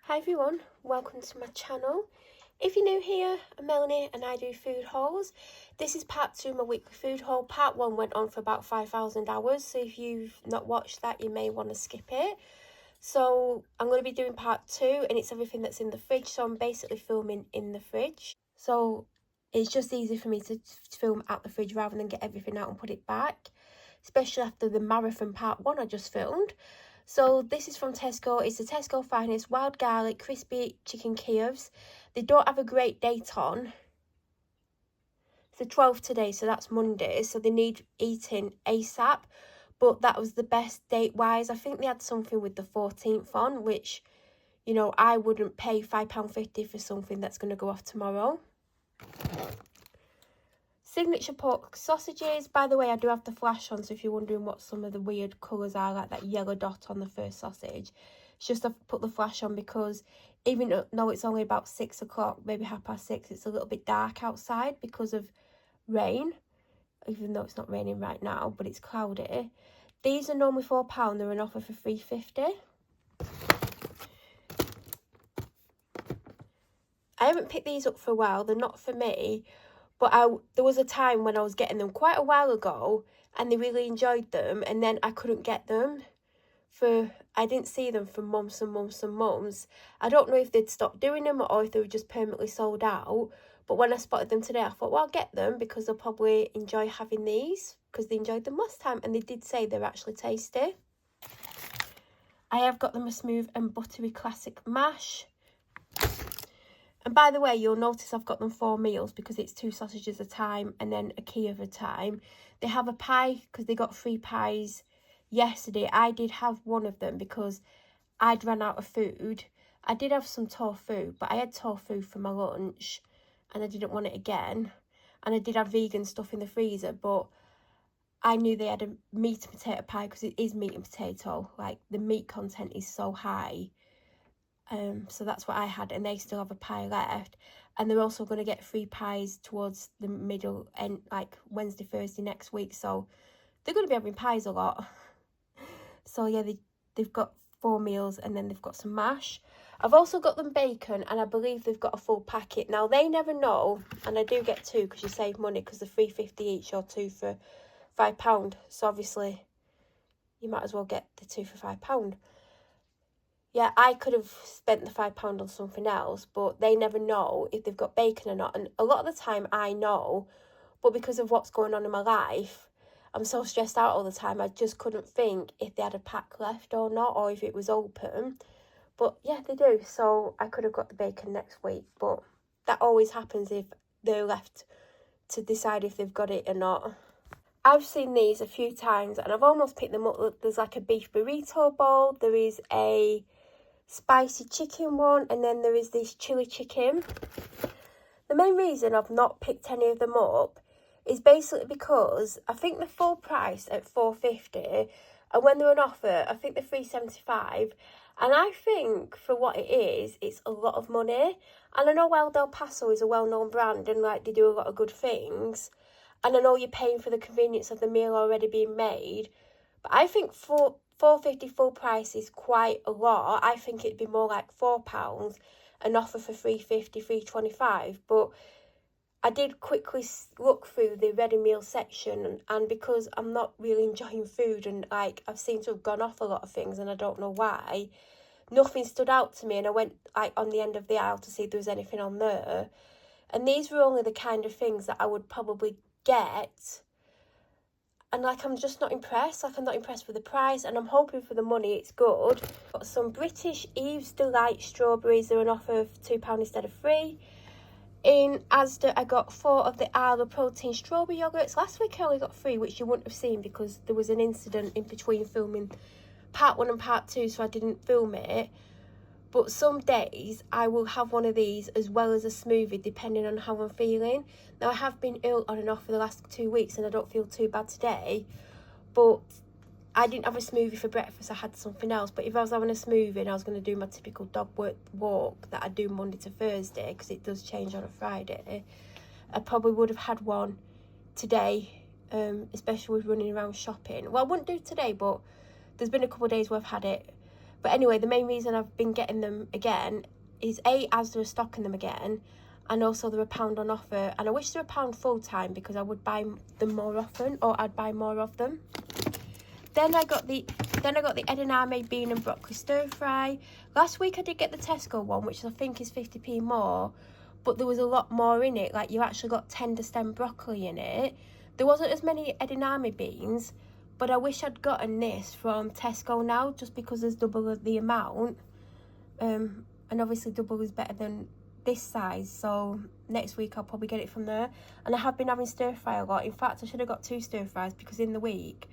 Hi everyone, welcome to my channel. If you're new here, I'm Melanie and I do food hauls. This is part 2 of my weekly food haul. Part 1 went on for about 5,000 hours, so if you've not watched that, you may want to skip it. So I'm going to be doing part 2 and it's everything that's in the fridge, so I'm basically filming in the fridge. So it's just easy for me to film at the fridge rather than get everything out and put it back, especially after the marathon part 1 I just filmed. So this is from Tesco. It's the Tesco Finest Wild Garlic Crispy Chicken Kievs. They don't have a great date on. It's the 12th today, so that's Monday. So they need eating ASAP. But that was the best date-wise. I think they had something with the 14th on, which, you know, I wouldn't pay £5.50 for something that's going to go off tomorrow. Signature pork sausages. By the way, I do have the flash on, so if you're wondering what some of the weird colours are, like that yellow dot on the first sausage, it's just I've put the flash on because even though it's only about 6 o'clock, maybe 6:30, it's a little bit dark outside because of rain, even though it's not raining right now, but it's cloudy. These are normally £4, they're an offer for £3.50. I haven't picked these up for a while, they're not for me. But there was a time when I was getting them quite a while ago and they really enjoyed them, and then I couldn't get them I didn't see them for months and months and months. I don't know if they'd stopped doing them or if they were just permanently sold out. But when I spotted them today, I thought, well, I'll get them because they'll probably enjoy having these because they enjoyed them last time, and they did say they're actually tasty. I have got them a smooth and buttery classic mash. And by the way, you'll notice I've got them 4 meals because it's 2 sausages a time and then a Kiev a time. They have a pie because they got 3 pies yesterday. I did have one of them because I'd run out of food. I did have some tofu, but I had tofu for my lunch and I didn't want it again. And I did have vegan stuff in the freezer, but I knew they had a meat and potato pie because it is meat and potato. Like, the meat content is so high. So that's what I had, and they still have a pie left, and they're also going to get 3 pies towards the middle and like Wednesday, Thursday next week, so they're going to be having pies a lot. So yeah, they've got 4 meals and then they've got some mash. I've also got them bacon, and I believe they've got a full packet. Now they never know, and I do get 2 because you save money because they're £3.50 each or 2 for £5, so obviously you might as well get the 2 for £5. Yeah, I could have spent the £5 on something else, but they never know if they've got bacon or not. And a lot of the time I know, but because of what's going on in my life, I'm so stressed out all the time, I just couldn't think if they had a pack left or not, or if it was open. But yeah, they do, so I could have got the bacon next week, but that always happens if they're left to decide if they've got it or not. I've seen these a few times and I've almost picked them up. There's like a beef burrito bowl, there is a spicy chicken one, and then there is this chili chicken. The main reason I've not picked any of them up is basically because I think the full price at £4.50, and when they're on offer I think they're £3.75, and I think for what it is, it's a lot of money. And I know El Del Paso is a well-known brand and like they do a lot of good things, and I know you're paying for the convenience of the meal already being made, but I think £4.50 full price is quite a lot. I think it'd be more like £4, an offer for £3.50, £3.25. But I did quickly look through the ready meal section, and because I'm not really enjoying food and like I've seemed to have gone off a lot of things and I don't know why, nothing stood out to me, and I went like on the end of the aisle to see if there was anything on there, and these were only the kind of things that I would probably get. And like, I'm just not impressed. Like, I'm not impressed with the price, and I'm hoping for the money it's good. Got some British Eve's Delight strawberries. They're an offer of £2 instead of £3. In Asda, I got 4 of the Arla protein strawberry yogurts. Last week I only got 3, which you wouldn't have seen because there was an incident in between filming part 1 and part 2, so I didn't film it. But some days I will have one of these as well as a smoothie, depending on how I'm feeling. Now, I have been ill on and off for the last 2 weeks and I don't feel too bad today. But I didn't have a smoothie for breakfast, I had something else. But if I was having a smoothie and I was going to do my typical dog walk that I do Monday to Thursday, because it does change on a Friday, I probably would have had one today, especially with running around shopping. Well, I wouldn't do today, but there's been a couple of days where I've had it. But anyway, the main reason I've been getting them again is Asda are stocking them again, and also they're £1 on offer, and I wish they were £1 full time because I would buy them more often, or I'd buy more of them. Then I got the Ed and I bean and broccoli stir fry. Last week I did get the Tesco one, which I think is 50p more, but there was a lot more in it. Like, you actually got tender stem broccoli in it. There wasn't as many Ed and I beans, but I wish I'd gotten this from Tesco now, just because there's double the amount. And obviously double is better than this size, so next week I'll probably get it from there. And I have been having stir fry a lot. In fact, I should have got 2 stir fries, because in the week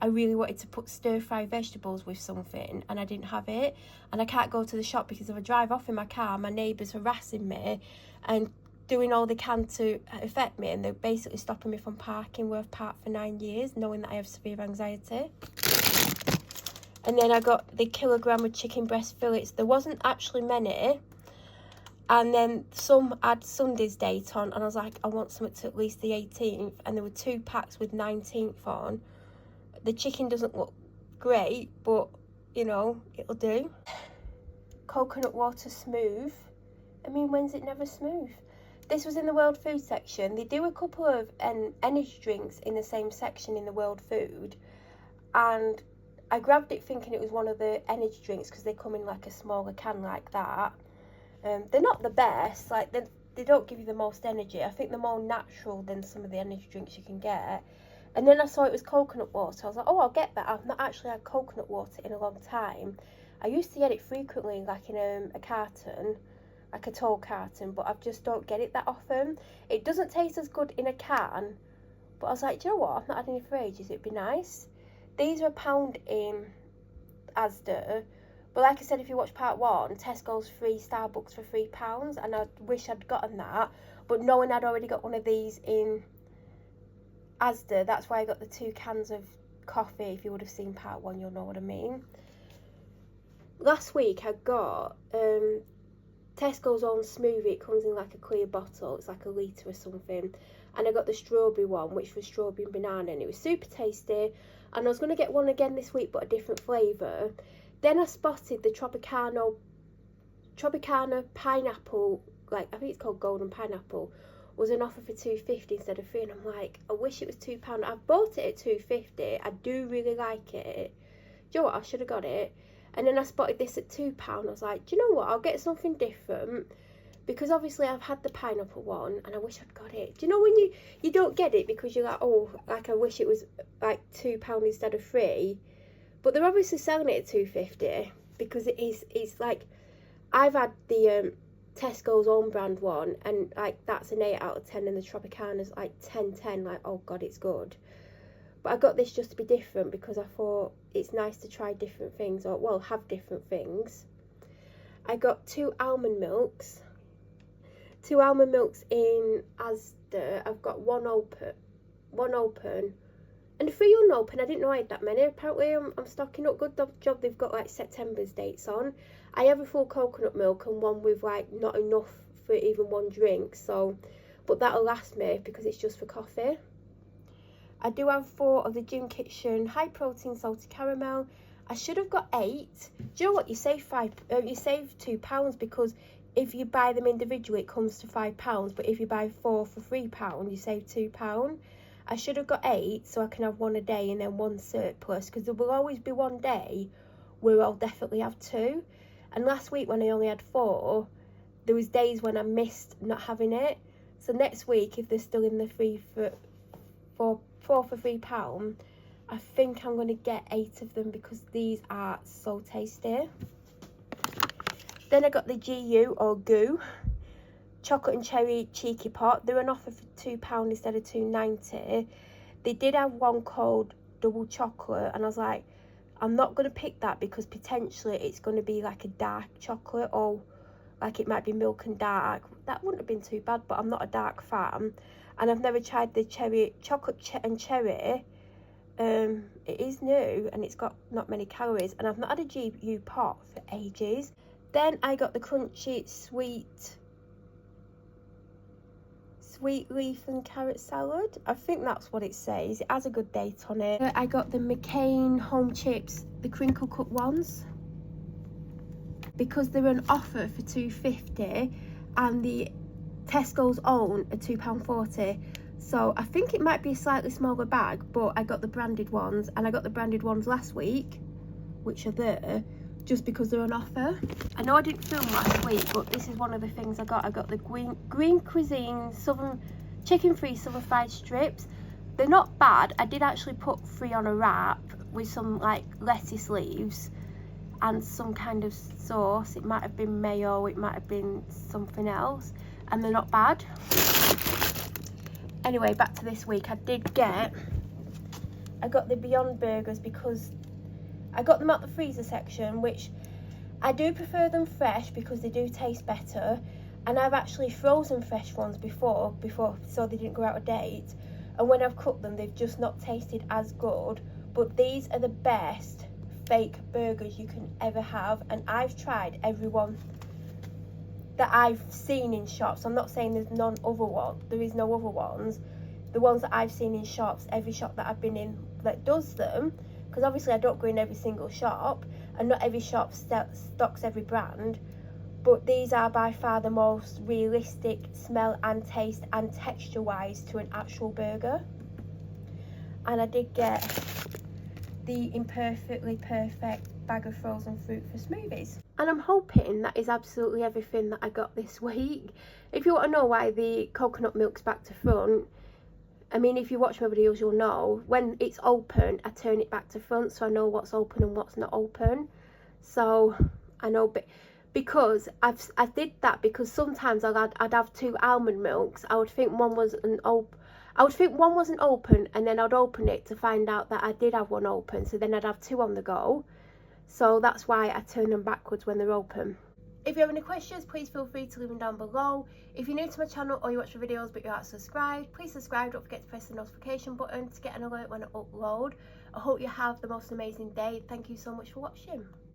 I really wanted to put stir-fry vegetables with something and I didn't have it. And I can't go to the shop because if I drive off in my car, my neighbour's harassing me and doing all they can to affect me, and they're basically stopping me from parking where I've parked for 9 years, knowing that I have severe anxiety. And then I got the kilogram of chicken breast fillets. There wasn't actually many. And then some had Sunday's date on, and I was like, I want something to at least the 18th. And there were 2 packs with 19th on. The chicken doesn't look great, but, you know, it'll do. Coconut water smooth. I mean, when's it never smooth? This was in the World Food section. They do a couple of energy drinks in the same section in the World Food. And I grabbed it thinking it was one of the energy drinks, because they come in like a smaller can like that. They're not the best. Like, they don't give you the most energy. I think they're more natural than some of the energy drinks you can get. And then I saw it was coconut water. I was like, oh, I'll get that. I've not actually had coconut water in a long time. I used to get it frequently, like in a carton, like a tall carton, but I just don't get it that often. It doesn't taste as good in a can, but I was like, do you know what? I've not had any for ages. It'd be nice. These are £1 in Asda. But like I said, if you watch part 1, Tesco's free Starbucks for £3, and I wish I'd gotten that. But knowing I'd already got one of these in Asda, that's why I got the 2 cans of coffee. If you would have seen part 1, you'll know what I mean. Last week I got Tesco's own smoothie. It comes in like a clear bottle, it's like a litre or something, and I got the strawberry one, which was strawberry and banana, and it was super tasty. And I was going to get one again this week, but a different flavour. Then I spotted the Tropicana pineapple, like I think it's called golden pineapple, was an offer for £2.50 instead of £3, and I'm like, I wish it was £2. I've bought it at £2.50. I do really like it. Do you know what? I should have got it. And then I spotted this at £2. I was like, do you know what? I'll get something different, because obviously I've had the pineapple one and I wish I'd got it. Do you know when you don't get it because you're like, oh, like I wish it was like £2 instead of £3, but they're obviously selling it at £2.50 because it's like, I've had the Tesco's own brand one, and like that's an 8 out of 10, and the Tropicana's like 10/10, like, oh god, it's good. But I got this just to be different, because I thought it's nice to try different things, or well, have different things. I got 2 almond milks in Asda. I've got one open and 3 unopened. I didn't know I had that many. Apparently I'm stocking up. Good job they've got like September's dates on. I have a full coconut milk and one with like not enough for even one drink, so, but that'll last me because it's just for coffee. I do have 4 of the Gym Kitchen high protein salted caramel. I should have got 8. Do you know what? You save £2, because if you buy them individually it comes to £5, but if you buy 4 for £3 you save £2. I should have got 8 so I can have 1 a day and then 1 surplus, because there will always be one day where I'll definitely have 2. And last week when I only had 4, there was days when I missed not having it. So next week, if they're still in the 4 for £3, I think I'm going to get 8 of them, because these are so tasty. Then I got the GU or Goo chocolate and cherry cheeky pot. They're on offer for £2 instead of £2.90. They did have one called double chocolate, and I was like, I'm not going to pick that because potentially it's going to be like a dark chocolate, or like it might be milk and dark. That wouldn't have been too bad, but I'm not a dark fan, and I've never tried the chocolate and cherry. It is new and it's got not many calories, and I've not had a GU pot for ages. Then I got the crunchy sweet leaf and carrot salad. I think that's what it says. It has a good date on it. I got the McCain home chips, the crinkle cut ones. because they're an offer for £2.50 and the Tesco's own are £2.40. So I think it might be a slightly smaller bag, but I got the branded ones, and I got the branded ones last week, which are there, just because they're on offer. I know I didn't film last week, but this is one of the things I got. I got the Green Cuisine chicken-free southern fried strips. They're not bad. I did actually put 3 on a wrap with some like lettuce leaves and some kind of sauce. It might have been mayo, it might have been something else, and they're not bad. Anyway, back to this week. I got the Beyond Burgers because I got them out the freezer section, which I do prefer them fresh because they do taste better, and I've actually frozen fresh ones before so they didn't go out of date, and when I've cooked them they've just not tasted as good. But these are the best fake burgers you can ever have, and I've tried every one that I've seen in shops. I'm not saying there is no other ones. The ones that I've seen in shops, every shop that I've been in that does them, because obviously I don't go in every single shop and not every shop stocks every brand, but these are by far the most realistic smell and taste and texture wise to an actual burger. And I did get the imperfectly perfect bag of frozen fruit for smoothies. And I'm hoping that is absolutely everything that I got this week. If you want to know why the coconut milk's back to front, I mean, if you watch my videos you'll know, when it's open I turn it back to front so I know what's open and what's not open. So I know, because I did that because sometimes I'd have 2 almond milks. I would think one wasn't open, and then I'd open it to find out that I did have one open, so then I'd have 2 on the go. So that's why I turn them backwards when they're open. If you have any questions, please feel free to leave them down below. If you're new to my channel or you watch the videos but you're not subscribed, please subscribe. Don't forget to press the notification button to get an alert when I upload. I hope you have the most amazing day. Thank you so much for watching.